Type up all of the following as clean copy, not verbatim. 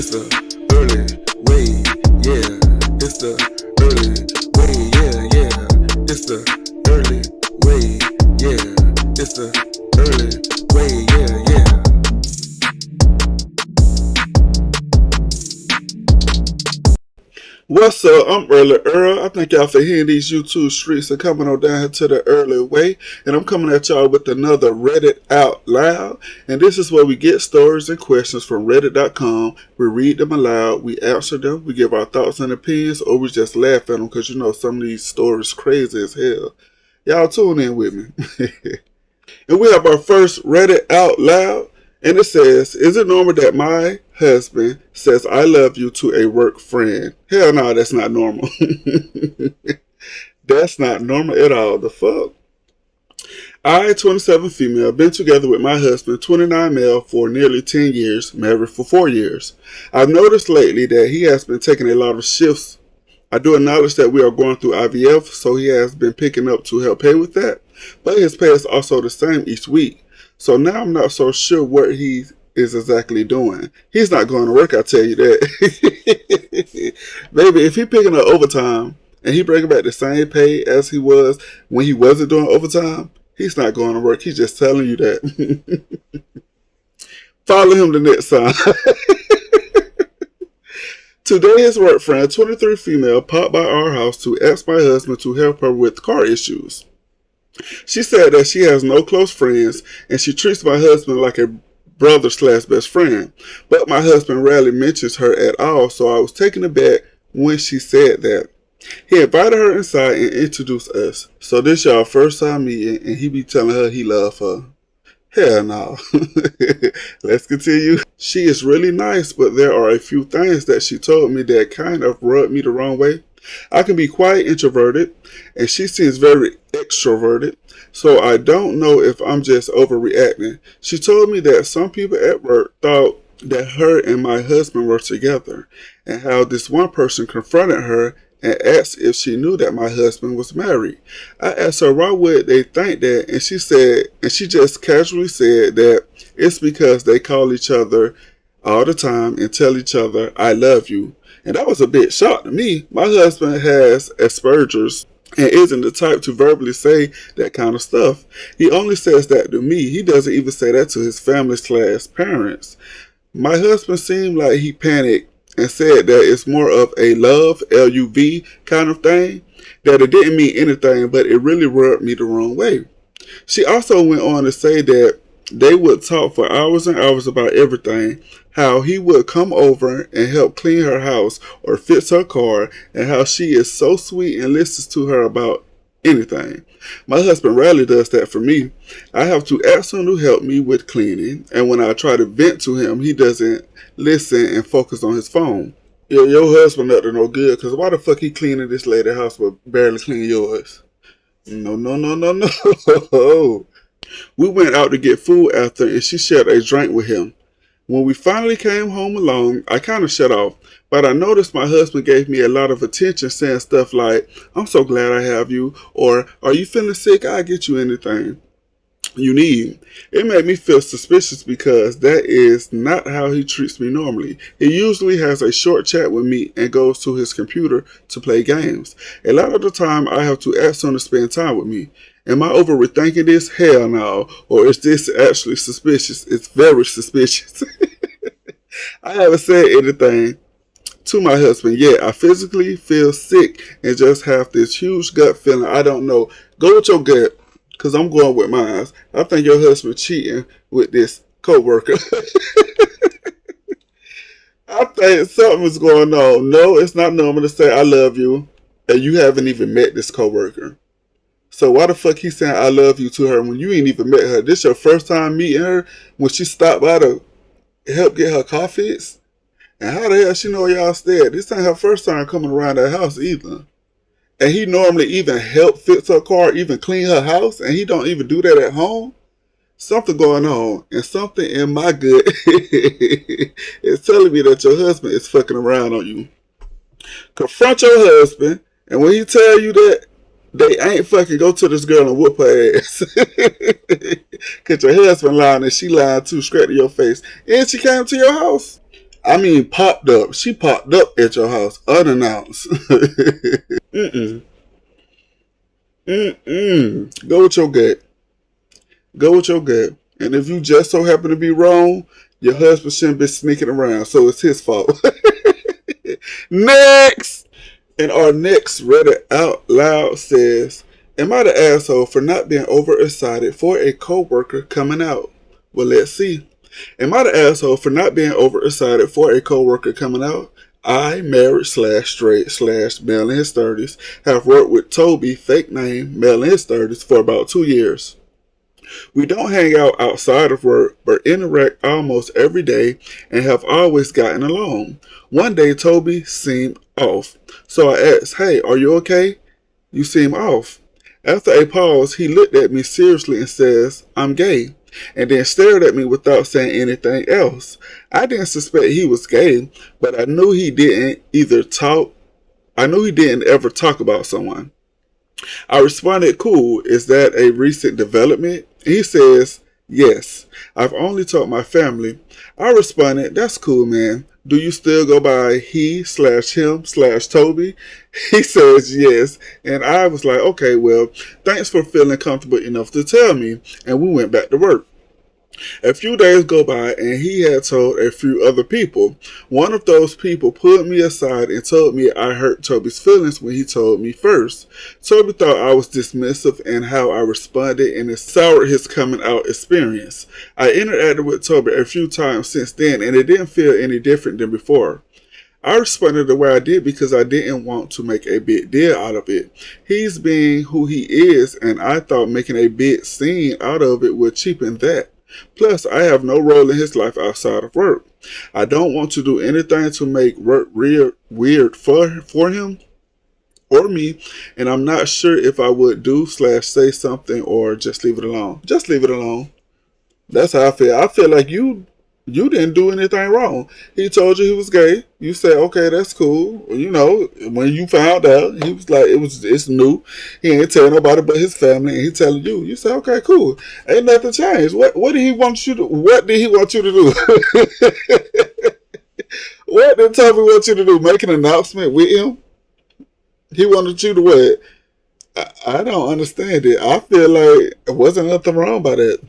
It's the early way, yeah. It's the early way, yeah. It's the early way, yeah. It's the early way, yeah. What's up? I'm Early Earl. I thank y'all for hearing these YouTube streets and coming on down here to the early way. And I'm coming at y'all with another Reddit Out Loud. And this is where we get stories and questions from Reddit.com. We read them aloud, we answer them, we give our thoughts and opinions, or we just laugh at them because you know some of these stories crazy as hell. Y'all tune in with me. And we have our first Reddit Out Loud. And it says, is it normal that my husband says I love you to a work friend? Hell no, that's not normal. That's not normal at all. The fuck? I, 27 female, been together with my husband, 29 male, for nearly 10 years, married for 4 years. I've noticed lately that he has been taking a lot of shifts. I do acknowledge that we are going through IVF, so he has been picking up to help pay with that. But his pay is also the same each week. So now I'm not so sure what he is exactly doing. He's not going to work, I tell you that. Baby, if he picking up overtime and he bringing back the same pay as he was when he wasn't doing overtime, he's not going to work. He's just telling you that. Follow him the next time. Today, his work friend, 23 female, popped by our house to ask my husband to help her with car issues. She said that she has no close friends and she treats my husband like a brother/best friend. But my husband rarely mentions her at all, so I was taken aback when she said that. He invited her inside and introduced us. So this y'all first time meeting and he be telling her he love her. Hell no. Let's continue. She is really nice, but there are a few things that she told me that kind of rubbed me the wrong way. I can be quite introverted, and she seems very extroverted, so I don't know if I'm just overreacting. She told me that some people at work thought that her and my husband were together, and how this one person confronted her and asked if she knew that my husband was married. I asked her why would they think that, and she just casually said that it's because they call each other all the time and tell each other, I love you. And that was a bit shock to me. My husband has Asperger's and isn't the type to verbally say that kind of stuff. He only says that to me. He doesn't even say that to his family/parents. My husband seemed like he panicked and said that it's more of a love, L-U-V kind of thing, that it didn't mean anything, but it really rubbed me the wrong way. She also went on to say that they would talk for hours and hours about everything, how he would come over and help clean her house or fix her car, and how she is so sweet and listens to her about anything. My husband rarely does that for me. I have to ask him to help me with cleaning, and when I try to vent to him, he doesn't listen and focus on his phone. Your husband up to no good, because why the fuck he cleaning this lady's house but barely clean yours? No. We went out to get food after, and she shared a drink with him. When we finally came home alone, I kind of shut off, but I noticed my husband gave me a lot of attention, saying stuff like, I'm so glad I have you, or are you feeling sick? I'll get you anything you need. It made me feel suspicious because that is not how he treats me normally. He usually has a short chat with me and goes to his computer to play games. A lot of the time I have to ask him to spend time with me. Am I overthinking this? Hell no. Or is this actually suspicious? It's very suspicious. I haven't said anything to my husband yet. I physically feel sick and just have this huge gut feeling. I don't know. Go with your gut, because I'm going with mine. I think your husband cheating with this co-worker. I think something is going on. No, it's not normal to say I love you and you haven't even met this co-worker. So why the fuck he saying I love you to her when you ain't even met her? This your first time meeting her when she stopped by to help get her car fixed? And how the hell she know y'all stayed? This ain't her first time coming around that house either. And he normally even help fix her car, even clean her house, and he don't even do that at home? Something going on, and something in my gut is telling me that your husband is fucking around on you. Confront your husband, and when he tell you that they ain't fucking, go to this girl and whoop her ass. Cause your husband lying and she lying too, straight to your face. And she came to your house. I mean, popped up. She popped up at your house unannounced. Mm-mm. Mm-mm. Go with your gut. Go with your gut. And if you just so happen to be wrong, your husband shouldn't be sneaking around, so it's his fault. Next! And our next Reddit out loud says, am I the asshole for not being overexcited for a coworker coming out? Well, let's see. Am I the asshole for not being overexcited for a coworker coming out? I, married slash straight slash male in his 30s, have worked with Toby, fake name, male in his 30s, for about 2 years. We don't hang out outside of work, but interact almost every day and have always gotten along. One day, Toby seemed off, so I asked, hey, are you okay? You seem off. After a pause, he looked at me seriously and says, I'm gay, and then stared at me without saying anything else. I didn't suspect he was gay, but I knew he didn't ever talk about someone. I responded, cool, is that a recent development? He says, yes, I've only told my family. I responded, that's cool, man. Do you still go by he slash him slash Toby? He says yes, and I was like, okay, well, thanks for feeling comfortable enough to tell me, and we went back to work. A few days go by and he had told a few other people. One of those people pulled me aside and told me I hurt Toby's feelings when he told me first. Toby thought I was dismissive in how I responded and it soured his coming out experience. I interacted with Toby a few times since then and it didn't feel any different than before. I responded the way I did because I didn't want to make a big deal out of it. He's being who he is and I thought making a big scene out of it would cheapen that. Plus, I have no role in his life outside of work. I don't want to do anything to make work weird for him or me, and I'm not sure if I would do / say something or just leave it alone. Just leave it alone. That's how I feel. I feel like you didn't do anything wrong. He told you he was gay. You said, okay, that's cool. You know, when you found out, he was like, it's new. He ain't telling nobody but his family, and he telling you. You said, okay, cool. Ain't nothing changed. What did he want you to? What did he want you to do? What did Toby want you to do? Make an announcement with him? He wanted you to what? I don't understand it. I feel like there wasn't nothing wrong by that.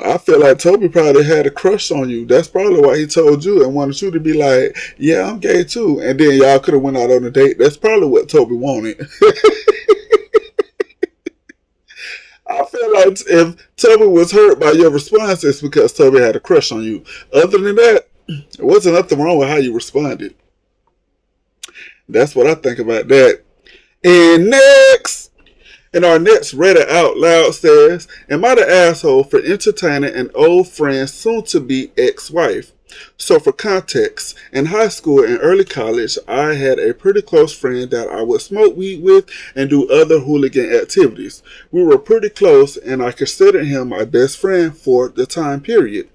I feel like Toby probably had a crush on you. That's probably why he told you and wanted you to be like, yeah, I'm gay too. And then y'all could have went out on a date. That's probably what Toby wanted. I feel like if Toby was hurt by your response, it's because Toby had a crush on you. Other than that, there wasn't nothing wrong with how you responded. That's what I think about that. And next! And our next Reddit Out Loud says, am I the asshole for entertaining an old friend's soon-to-be ex-wife? So for context, in high school and early college, I had a pretty close friend that I would smoke weed with and do other hooligan activities. We were pretty close and I considered him my best friend for the time period.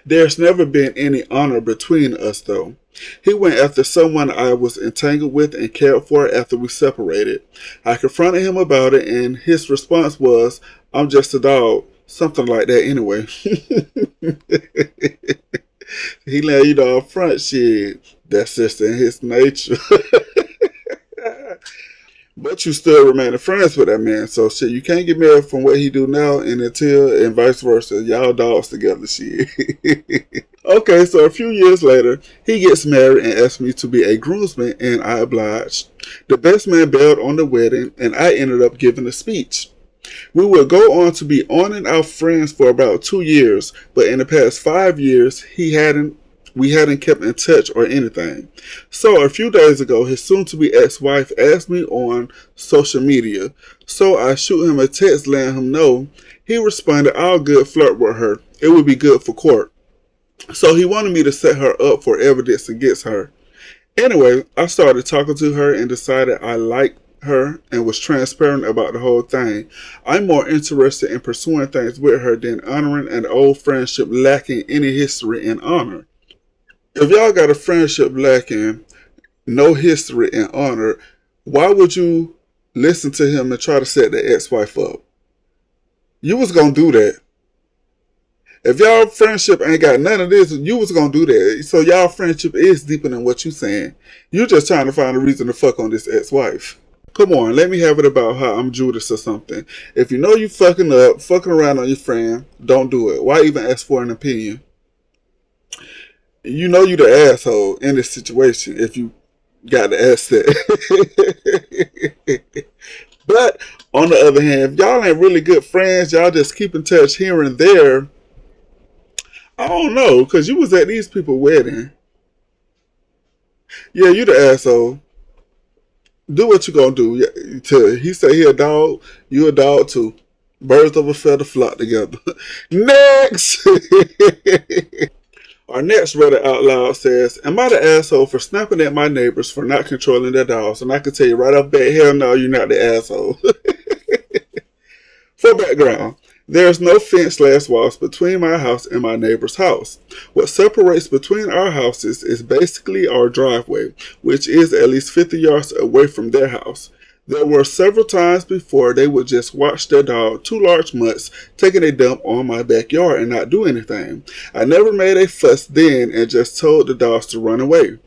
There's never been any honor between us though. He went after someone I was entangled with and cared for after we separated. I confronted him about it and his response was, I'm just a dog. Something like that anyway. He let you know up front, shit. That's just in his nature. But you still remain friends with that man. So shit, you can't get married from what he do now and vice versa. Y'all dogs together, shit. Okay, so a few years later, he gets married and asks me to be a groomsman, and I obliged. The best man bailed on the wedding, and I ended up giving a speech. We would go on to be on and off friends for about 2 years, but in the past 5 years, we hadn't kept in touch or anything. So a few days ago, his soon-to-be ex-wife asked me on social media. So I shoot him a text letting him know. He responded, all good, flirt with her. It would be good for court. So he wanted me to set her up for evidence against her. Anyway, I started talking to her and decided I liked her and was transparent about the whole thing. I'm more interested in pursuing things with her than honoring an old friendship lacking any history and honor. If y'all got a friendship lacking no history and honor, why would you listen to him and try to set the ex-wife up? You was gonna do that. If y'all friendship ain't got none of this, you was gonna do that. So y'all friendship is deeper than what you saying. You just trying to find a reason to fuck on this ex-wife. Come on, let me have it about how I'm Judas or something. If you know you fucking up, fucking around on your friend, don't do it. Why even ask for an opinion? You know you the asshole in this situation if you got the asset. But on the other hand, if y'all ain't really good friends, y'all just keep in touch here and there. I don't know, because you was at these people's wedding. Yeah, you the asshole. Do what you gonna do. He say he a dog, you a dog too. Birds of a feather flock together. Next! Our next Reddit out loud says, am I the asshole for snapping at my neighbors for not controlling their dogs? And I can tell you right off bat, hell no, you're not the asshole. For background, there's no fence/walls between my house and my neighbor's house. What separates between our houses is basically our driveway, which is at least 50 yards away from their house. There were several times before they would just watch their dog, two large mutts, taking a dump on my backyard and not do anything. I never made a fuss then and just told the dogs to run away.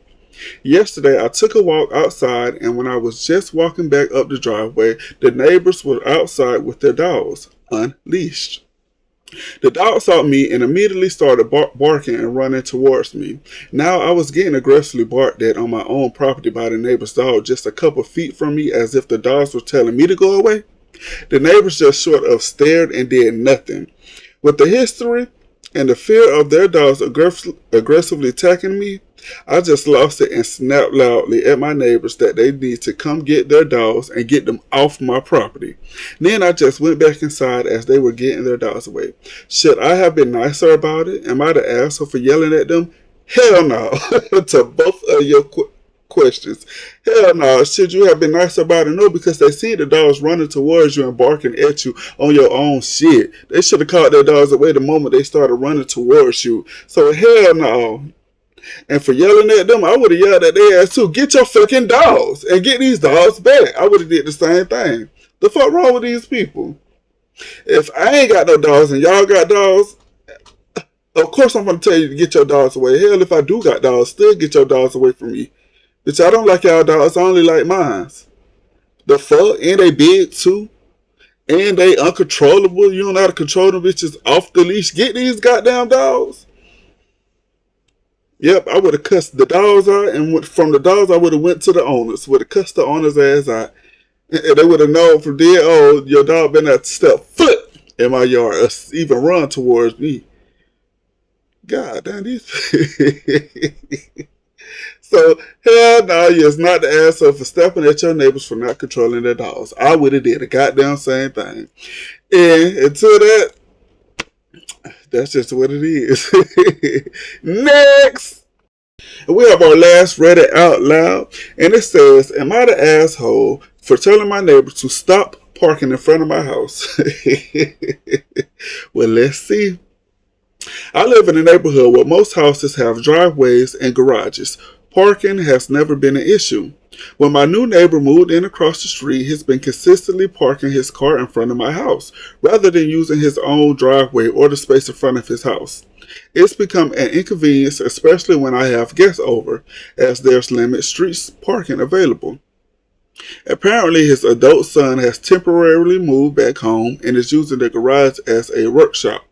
Yesterday, I took a walk outside, and when I was just walking back up the driveway, the neighbors were outside with their dogs, unleashed. The dog saw me and immediately started barking and running towards me. Now I was getting aggressively barked at on my own property by the neighbor's dog just a couple feet from me, as if the dogs were telling me to go away. The neighbors just sort of stared and did nothing. With the history and the fear of their dogs aggressively attacking me, I just lost it and snapped loudly at my neighbors that they need to come get their dogs and get them off my property. Then I just went back inside as they were getting their dogs away. Should I have been nicer about it? Am I the asshole for yelling at them? Hell no. To both of your questions. Hell no. Should you have been nicer about it? No, because they see the dogs running towards you and barking at you on your own shit. They should have caught their dogs away the moment they started running towards you. So hell no. And for yelling at them, I would have yelled at their ass too. Get your fucking dogs and get these dogs back. I would have did the same thing. The fuck wrong with these people? If I ain't got no dogs and y'all got dogs, of course I'm going to tell you to get your dogs away. Hell, if I do got dogs, still get your dogs away from me. Bitch, I don't like y'all dogs. I only like mine. The fuck? And they big too. And they uncontrollable. You don't know how to control them bitches off the leash. Get these goddamn dogs. Yep, I would have cussed the dogs out, and from the dogs I would have went to the owners. Would have cussed the owners' ass out. And they would have known from there, oh, your dog better not step foot in my yard or even run towards me. God damn this. So, hell no, you're not the asshole for stepping at your neighbors for not controlling their dogs. I would have did the goddamn same thing. And until that, that's just what it is. Next! And we have our last Reddit out loud. And it says, am I the asshole for telling my neighbors to stop parking in front of my house? Well, let's see. I live in a neighborhood where most houses have driveways and garages. Parking has never been an issue. When my new neighbor moved in across the street, he's been consistently parking his car in front of my house, rather than using his own driveway or the space in front of his house. It's become an inconvenience, especially when I have guests over, as there's limited street parking available. Apparently, his adult son has temporarily moved back home and is using the garage as a workshop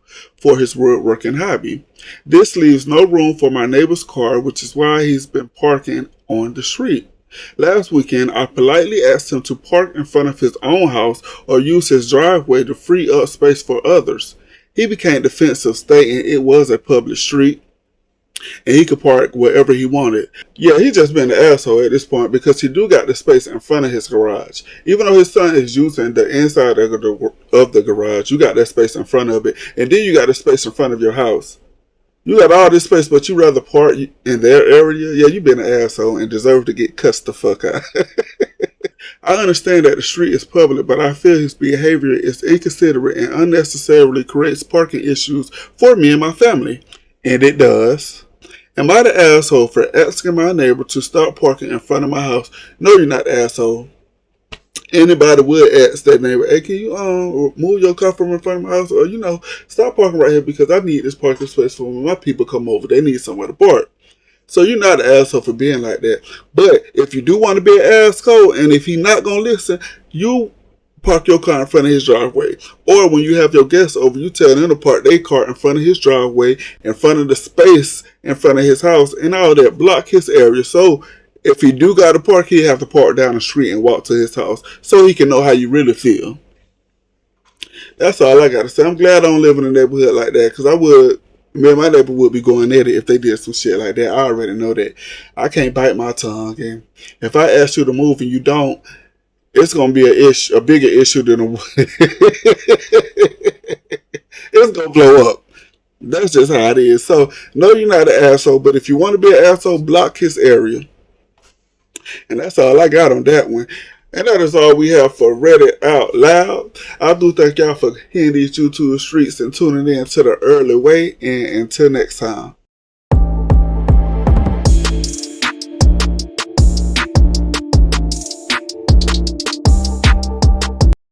for his woodworking hobby. This leaves no room for my neighbor's car, which is why he's been parking on the street. Last weekend, I politely asked him to park in front of his own house or use his driveway to free up space for others. He became defensive, stating it was a public street and he could park wherever he wanted. Yeah, he just been an asshole at this point because he do got the space in front of his garage. Even though his son is using the inside of the garage, you got that space in front of it. And then you got the space in front of your house. You got all this space, but you rather park in their area? Yeah, you been an asshole and deserve to get cussed the fuck out. I understand that the street is public, but I feel his behavior is inconsiderate and unnecessarily creates parking issues for me and my family. And it does. Am I the asshole for asking my neighbor to stop parking in front of my house? No, you're not the asshole. Anybody would ask that neighbor, hey, can you move your car from in front of my house? Or, stop parking right here because I need this parking space for when my people come over. They need somewhere to park. So you're not an asshole for being like that. But if you do want to be an asshole, and if he's not going to listen, you park your car in front of his driveway. Or when you have your guests over, you tell them to park their car in front of his driveway, in front of the space in front of his house, and all that. Block his area. So if he do got to park, he have to park down the street and walk to his house so he can know how you really feel. That's all I got to say. I'm glad I don't live in a neighborhood like that, because me and my neighbor would be going at it if they did some shit like that. I already know that. I can't bite my tongue. And if I ask you to move and you don't, it's going to be a bigger issue than it's going to blow up. That's just how it is. So, no, you're not an asshole, but if you want to be an asshole, block his area. And that's all I got on that one. And that is all we have for Reddit Out Loud. I do thank y'all for hearing these YouTube streets and tuning in to the early way. And until next time.